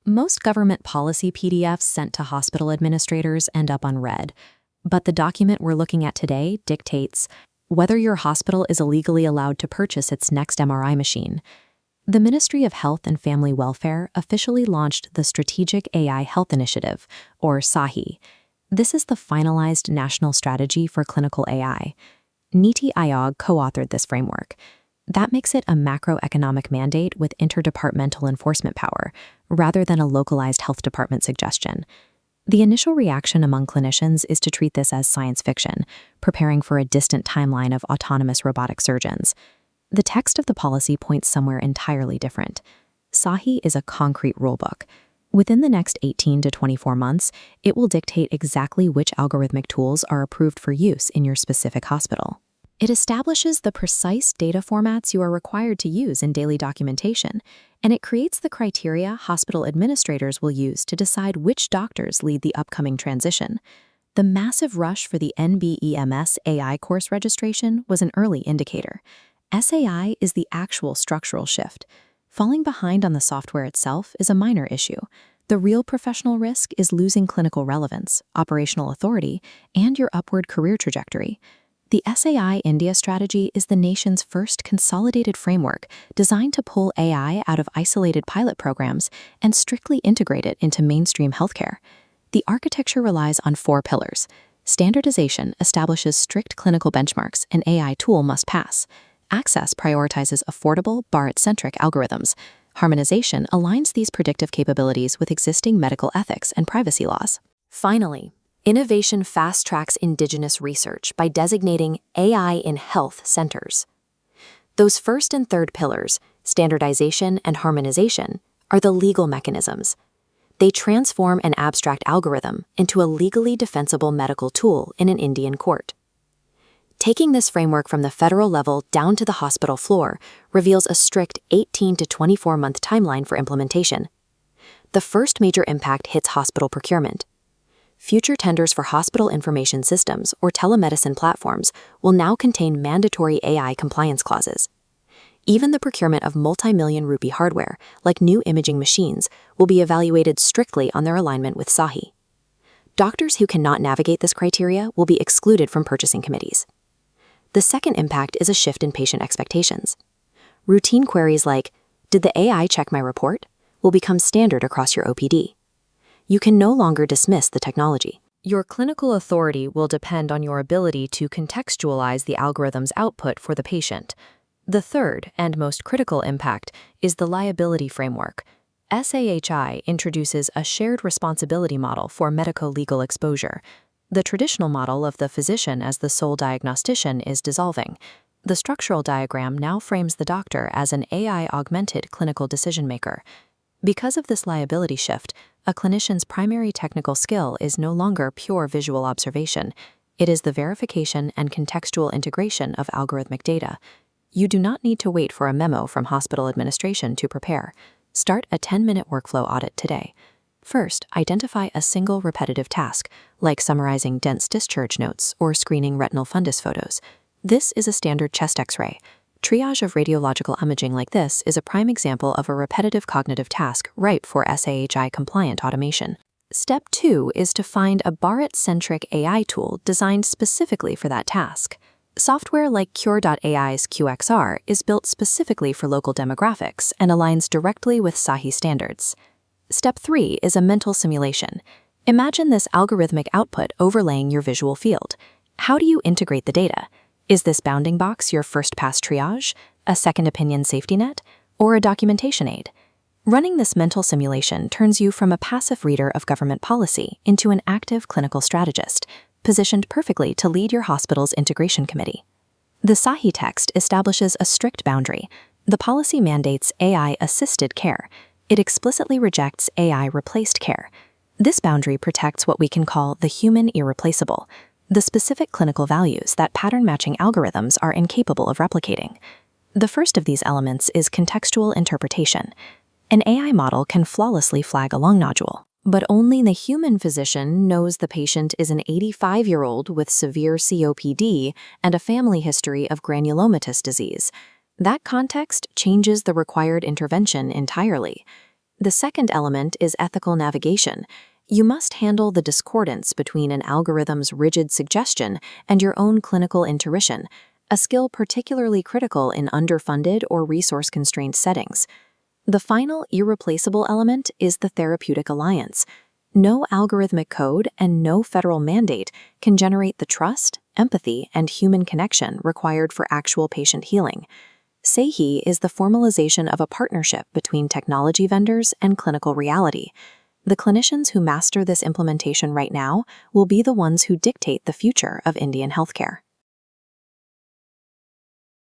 Most government policy PDFs sent to hospital administrators end up unread, but the document we're looking at today dictates whether your hospital is illegally allowed to purchase its next MRI machine. The Ministry of Health and Family Welfare officially launched the Strategic AI Health Initiative, or SAHI. This is the finalized national strategy for clinical AI. Niti Aayog co-authored this framework. That makes it a macroeconomic mandate with interdepartmental enforcement power, rather than a localized health department suggestion. The initial reaction among clinicians is to treat this as science fiction, preparing for a distant timeline of autonomous robotic surgeons. The text of the policy points somewhere entirely different. SAHI is a concrete rulebook. Within the next 18 to 24 months, it will dictate exactly which algorithmic tools are approved for use in your specific hospital. It establishes the precise data formats you are required to use in daily documentation, and it creates the criteria hospital administrators will use to decide which doctors lead the upcoming transition. The massive rush for the NBEMS AI course registration was an early indicator. SAI is the actual structural shift. Falling behind on the software itself is a minor issue. The real professional risk is losing clinical relevance, operational authority, and your upward career trajectory. The SAI India strategy is the nation's first consolidated framework designed to pull AI out of isolated pilot programs and strictly integrate it into mainstream healthcare. The architecture relies on 4 pillars. Standardization establishes strict clinical benchmarks an AI tool must pass. Access prioritizes affordable, Bharat-centric algorithms. Harmonization aligns these predictive capabilities with existing medical ethics and privacy laws. Finally, innovation fast-tracks indigenous research by designating AI in health centers. Those first and third pillars, standardization and harmonization, are the legal mechanisms. They transform an abstract algorithm into a legally defensible medical tool in an Indian court. Taking this framework from the federal level down to the hospital floor reveals a strict 18 to 24-month timeline for implementation. The first major impact hits hospital procurement. Future tenders for hospital information systems or telemedicine platforms will now contain mandatory AI compliance clauses. Even the procurement of multi-million rupee hardware, like new imaging machines, will be evaluated strictly on their alignment with SAHI. Doctors who cannot navigate this criteria will be excluded from purchasing committees. The second impact is a shift in patient expectations. Routine queries like, "Did the AI check my report?" will become standard across your OPD. You can no longer dismiss the technology. Your clinical authority will depend on your ability to contextualize the algorithm's output for the patient. The third and most critical impact is the liability framework. SAHI introduces a shared responsibility model for medico-legal exposure. The traditional model of the physician as the sole diagnostician is dissolving. The structural diagram now frames the doctor as an AI-augmented clinical decision-maker. Because of this liability shift, a clinician's primary technical skill is no longer pure visual observation. It is the verification and contextual integration of algorithmic data. You do not need to wait for a memo from hospital administration to prepare. Start a 10-minute workflow audit today. First, identify a single repetitive task, like summarizing dense discharge notes or screening retinal fundus photos. This is a standard chest X-ray. Triage of radiological imaging like this is a prime example of a repetitive cognitive task ripe for SAHI-compliant automation. Step 2 is to find a Bharat-centric AI tool designed specifically for that task. Software like Cure.ai's QXR is built specifically for local demographics and aligns directly with SAHI standards. Step 3 is a mental simulation. Imagine this algorithmic output overlaying your visual field. How do you integrate the data? Is this bounding box your first-pass triage, a second opinion safety net, or a documentation aid? Running this mental simulation turns you from a passive reader of government policy into an active clinical strategist, positioned perfectly to lead your hospital's integration committee. The SAHI text establishes a strict boundary. The policy mandates AI-assisted care. It explicitly rejects AI-replaced care. This boundary protects what we can call the human irreplaceable, the specific clinical values that pattern-matching algorithms are incapable of replicating. The first of these elements is contextual interpretation. An AI model can flawlessly flag a lung nodule, but only the human physician knows the patient is an 85-year-old with severe COPD and a family history of granulomatous disease. That context changes the required intervention entirely. The second element is ethical navigation. You must handle the discordance between an algorithm's rigid suggestion and your own clinical intuition, a skill particularly critical in underfunded or resource-constrained settings. The final irreplaceable element is the therapeutic alliance. No algorithmic code and no federal mandate can generate the trust, empathy, and human connection required for actual patient healing. SEHI is the formalization of a partnership between technology vendors and clinical reality. The clinicians who master this implementation right now will be the ones who dictate the future of Indian healthcare.